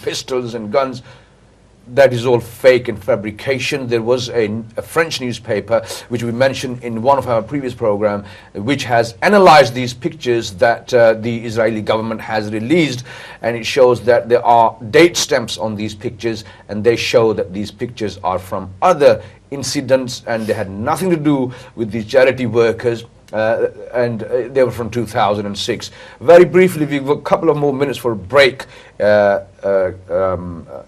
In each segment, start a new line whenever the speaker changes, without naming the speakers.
pistols and guns. That is all fake and fabrication. There was a French newspaper, which we mentioned in one of our previous program, which has analyzed these pictures that the Israeli government has released, and it shows that there are date stamps on these pictures, and they show that these pictures are from other incidents, and they had nothing to do with these charity workers. And they were from 2006. Very briefly, we've got a couple of more minutes for a break,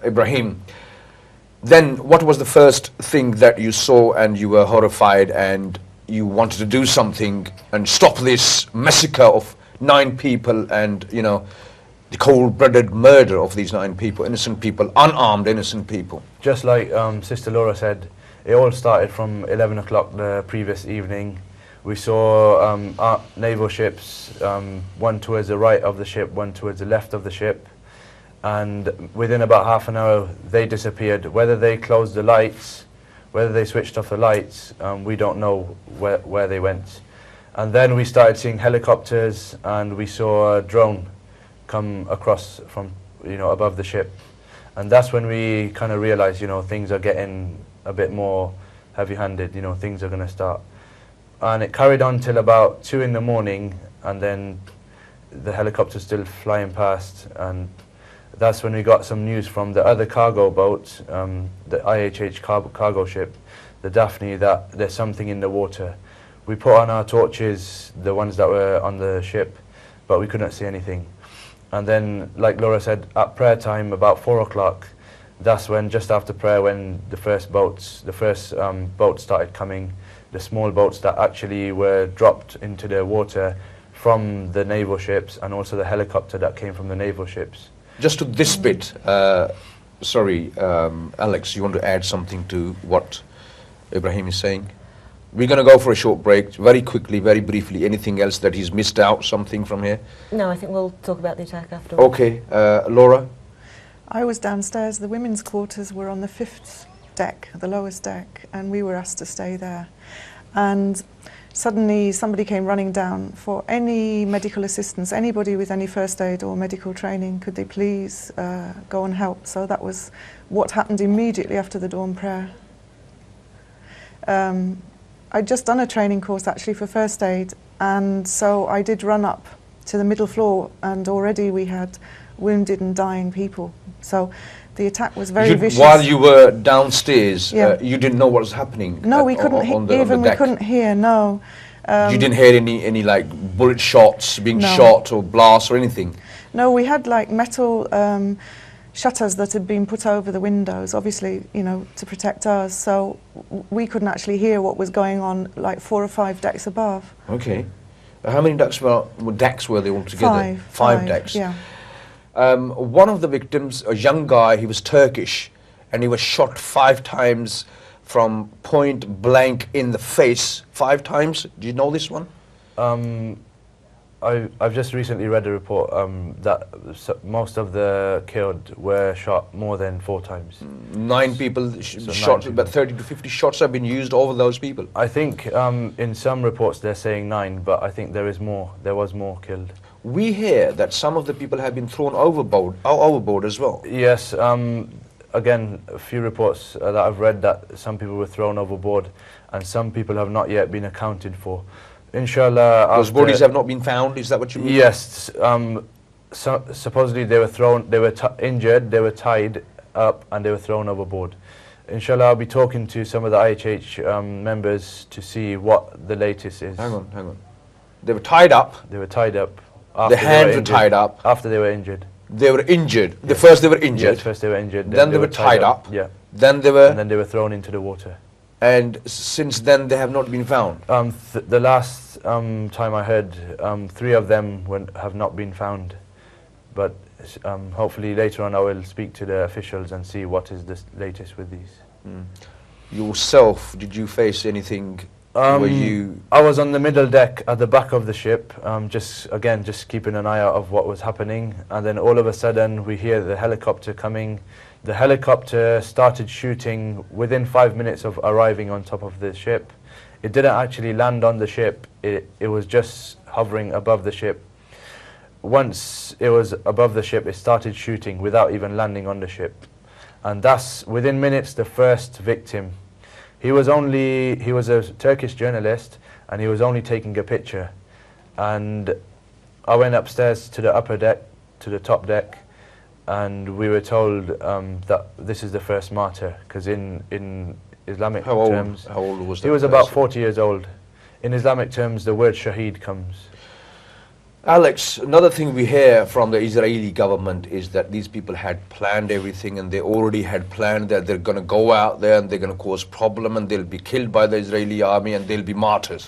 Ibrahim. Then what was the first thing that you saw and you were horrified and you wanted to do something and stop this massacre of 9 people and, you know, the cold-blooded murder of these 9 people, innocent people, unarmed innocent people?
Just like Sister Laura said, it all started from 11 o'clock the previous evening. We saw our naval ships, one towards the right of the ship, one towards the left of the ship. And within about half an hour, they disappeared. Whether they closed the lights, whether they switched off the lights, we don't know where they went. And then we started seeing helicopters, and we saw a drone come across from, you know, above the ship. And that's when we kind of realized, you know, things are getting a bit more heavy-handed, you know, things are going to start. And it carried on till about 2 in the morning, and then the helicopter still flying past, and that's when we got some news from the other cargo boat, the IHH cargo ship, the Daphne, that there's something in the water. We put on our torches, the ones that were on the ship, but we couldn't see anything. And then, like Laura said, at prayer time, about 4 o'clock, that's when, just after prayer, when the first boats started coming, the small boats that actually were dropped into the water from the naval ships, and also the helicopter that came from the naval ships.
Just to this bit, sorry, Alex, you want to add something to what Ibrahim is saying? We're going to go for a short break, very quickly, very briefly. Anything else that he's missed out, something from here?
No, I think we'll talk about the attack afterwards.
Okay, Laura?
I was downstairs. The women's quarters were on the 5th deck, the lowest deck, and we were asked to stay there. And suddenly somebody came running down for any medical assistance, anybody with any first aid or medical training, could they please go and help? So that was what happened immediately after the dawn prayer. I'd just done a training course actually for first aid, and so I did run up to the middle floor, and already we had wounded and dying people. So the attack was very vicious.
While you were downstairs,
Yeah.
You didn't know what was happening?
No, we couldn't we couldn't hear, no.
You didn't hear any like bullet shots being
No.
shot or blasts or anything?
No, we had like metal shutters that had been put over the windows, obviously, you know, to protect us. So we couldn't actually hear what was going on like 4 or 5 decks above.
Okay. How many decks were they all together? Five decks.
Yeah.
One of the victims, a young guy, he was Turkish, and he was shot 5 times from point blank in the face. 5 times? Do you know this one?
I've just recently read a report that most of the killed were shot more than 4 times.
9 people
So
shot,
9 people.
but 30 to 50 shots have been used over those people.
I think in some reports they're saying 9, but I think there is more. There was more killed.
We hear that some of the people have been thrown overboard as well.
Yes, again, a few reports that I've read that some people were thrown overboard, and some people have not yet been accounted for. Inshallah,
Those bodies have not been found, is that what you mean?
Yes, supposedly they were thrown, they were injured, they were tied up, and they were thrown overboard. Inshallah, I'll be talking to some of the IHH members to see what the latest is.
Hang on. They were tied up.
They were tied up.
The hands were tied up.
After they were injured.
They were injured.
Yes.
First they were injured.
Yes, first they were injured.
Then they were tied up.
Yeah.
Then they were...
And then they were thrown into the water.
And since then they have not been found?
The last time I heard, 3 of them have not been found. But hopefully later on I will speak to the officials and see what is the latest with these.
Yourself, did you face anything?
I was on the middle deck at the back of the ship, just keeping an eye out of what was happening, and then all of a sudden we hear the helicopter coming. The helicopter started shooting within 5 minutes of arriving on top of the ship. It didn't actually land on the ship, it was just hovering above the ship. once it was above the ship, it started shooting without even landing on the ship. And thus, within minutes, the first victim, he was a Turkish journalist, and he was only taking a picture. And I went upstairs to the upper deck, to the top deck, and we were told that this is the first martyr, because in Islamic terms,
how old was
he was about 40 years old. In Islamic terms, the word shaheed comes.
Alex, another thing we hear from the Israeli government is that these people had planned everything, and they already had planned that they're going to go out there and they're going to cause problem and they'll be killed by the Israeli army and they'll be martyrs.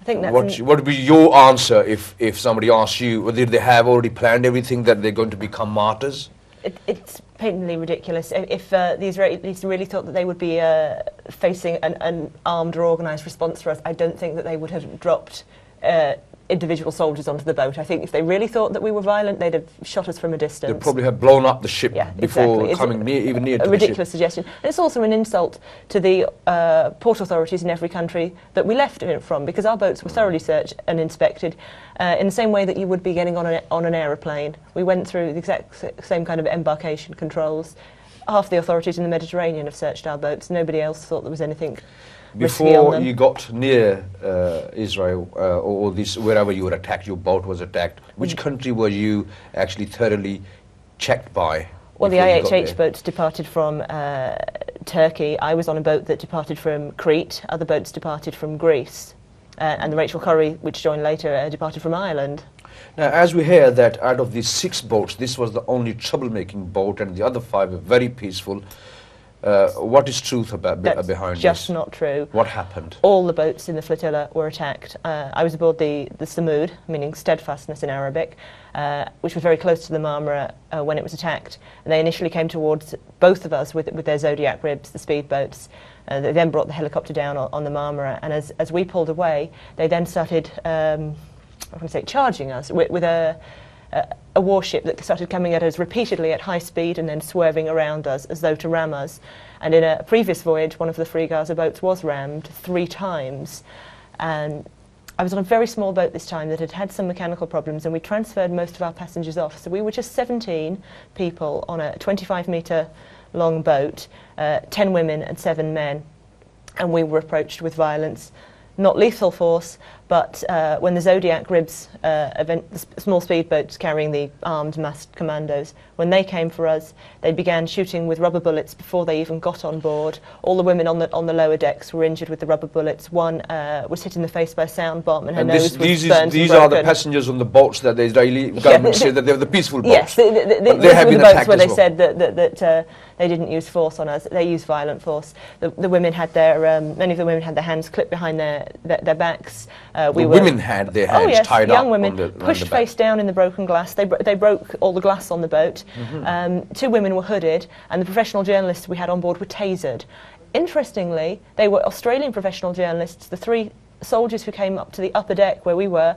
I think that's
What would be your answer if somebody asks you, whether they have already planned everything that they're going to become martyrs?
It's patently ridiculous. If the Israelis really thought that they would be facing an armed or organised response for us, I don't think that they would have dropped individual soldiers onto the boat. I think if they really thought that we were violent, they'd have shot us from a distance.
They'd probably have blown up the ship before
exactly.
coming even near to
a
the
ridiculous
ship.
suggestion. And it's also an insult to the port authorities in every country that we left it from, because our boats were thoroughly searched and inspected in the same way that you would be getting on an aeroplane. We went through the exact same kind of embarkation controls. Half the authorities in the Mediterranean have searched our boats. Nobody else thought there was anything risky on
Before
them.
you got near Israel or this, wherever you were attacked, your boat was attacked, which country were you actually thoroughly checked by?
Well, the
before you got
IHH
there?
boats departed from Turkey. I was on a boat that departed from Crete. Other boats departed from Greece. And the Rachel Corrie, which joined later, departed from Ireland.
Now, as we hear that out of these 6 boats, this was the only troublemaking boat and the other 5 were very peaceful. What is truth about
That's
behind
just
this?
not true.
What happened?
All the boats in the flotilla were attacked. I was aboard the Samud, meaning steadfastness in Arabic, which was very close to the Marmara when it was attacked. And they initially came towards both of us with their Zodiac ribs, the speedboats. They then brought the helicopter down on the Marmara, and as we pulled away, they then started, charging us with a warship that started coming at us repeatedly at high speed and then swerving around us as though to ram us. And in a previous voyage, one of the Free Gaza boats was rammed 3 times. And I was on a very small boat this time that had had some mechanical problems, and we transferred most of our passengers off. So we were just 17 people on a 25-metre long boat, 10 women and 7 men. And we were approached with violence. Not lethal force, but when the Zodiac ribs, the small speedboats carrying the armed masked commandos, when they came for us, they began shooting with rubber bullets before they even got on board. All the women on the lower decks were injured with the rubber bullets. One was hit in the face by a sound bomb, and her nose was burned.
These
and
are the
broken.
passengers on the boats that the Israeli government said that they were the peaceful boats.
Yes,
But
these
have
were
been
the boats
attacked
where
as
they
well.
said that they didn't use force on us. They used violent force. The women had many of the women had their hands clipped behind their backs.
Women had their hands tied
young
up
women
on the
pushed
back.
face down in the broken glass. They broke all the glass on the boat. 2 women were hooded, and the professional journalists we had on board were tasered. Interestingly, they were Australian professional journalists. The 3 soldiers who came up to the upper deck where we were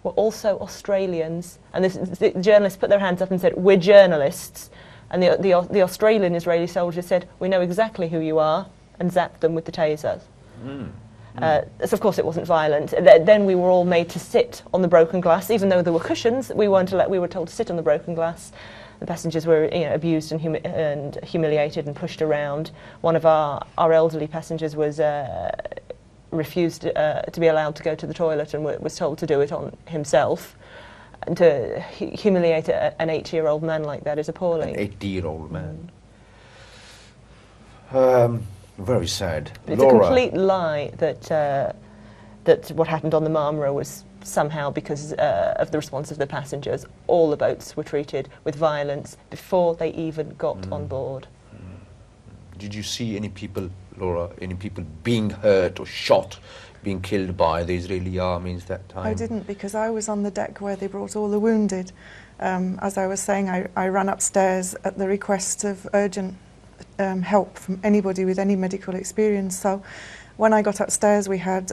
also Australians. And the journalists put their hands up and said, "We're journalists." And the Australian Israeli soldiers said, "We know exactly who you are," and zapped them with the tasers. So of course it wasn't violent. Then we were all made to sit on the broken glass, even though there were cushions. We were told to sit on the broken glass. The passengers were abused and humiliated and pushed around. One of our elderly passengers was refused to be allowed to go to the toilet and was told to do it on himself. And to humiliate an 80-year-old man like that is appalling.
An 80-year-old man. Very sad.
It's
Laura,
a complete lie that what happened on the Marmara was somehow because of the response of the passengers. All the boats were treated with violence before they even got on board.
did you see any people, Laura, any people being hurt or shot, being killed by the Israeli armies that time?
I didn't, because I was on the deck where they brought all the wounded. As I was saying, I ran upstairs at the request of urgent help from anybody with any medical experience. So when I got upstairs, we had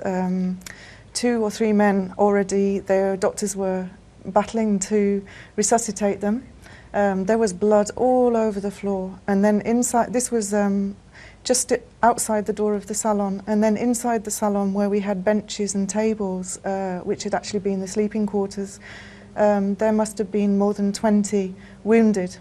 2 or 3 men already. Their doctors were battling to resuscitate them. There was blood all over the floor, and then inside, this was just outside the door of the salon, and then inside the salon where we had benches and tables, which had actually been the sleeping quarters, there must have been more than 20 wounded.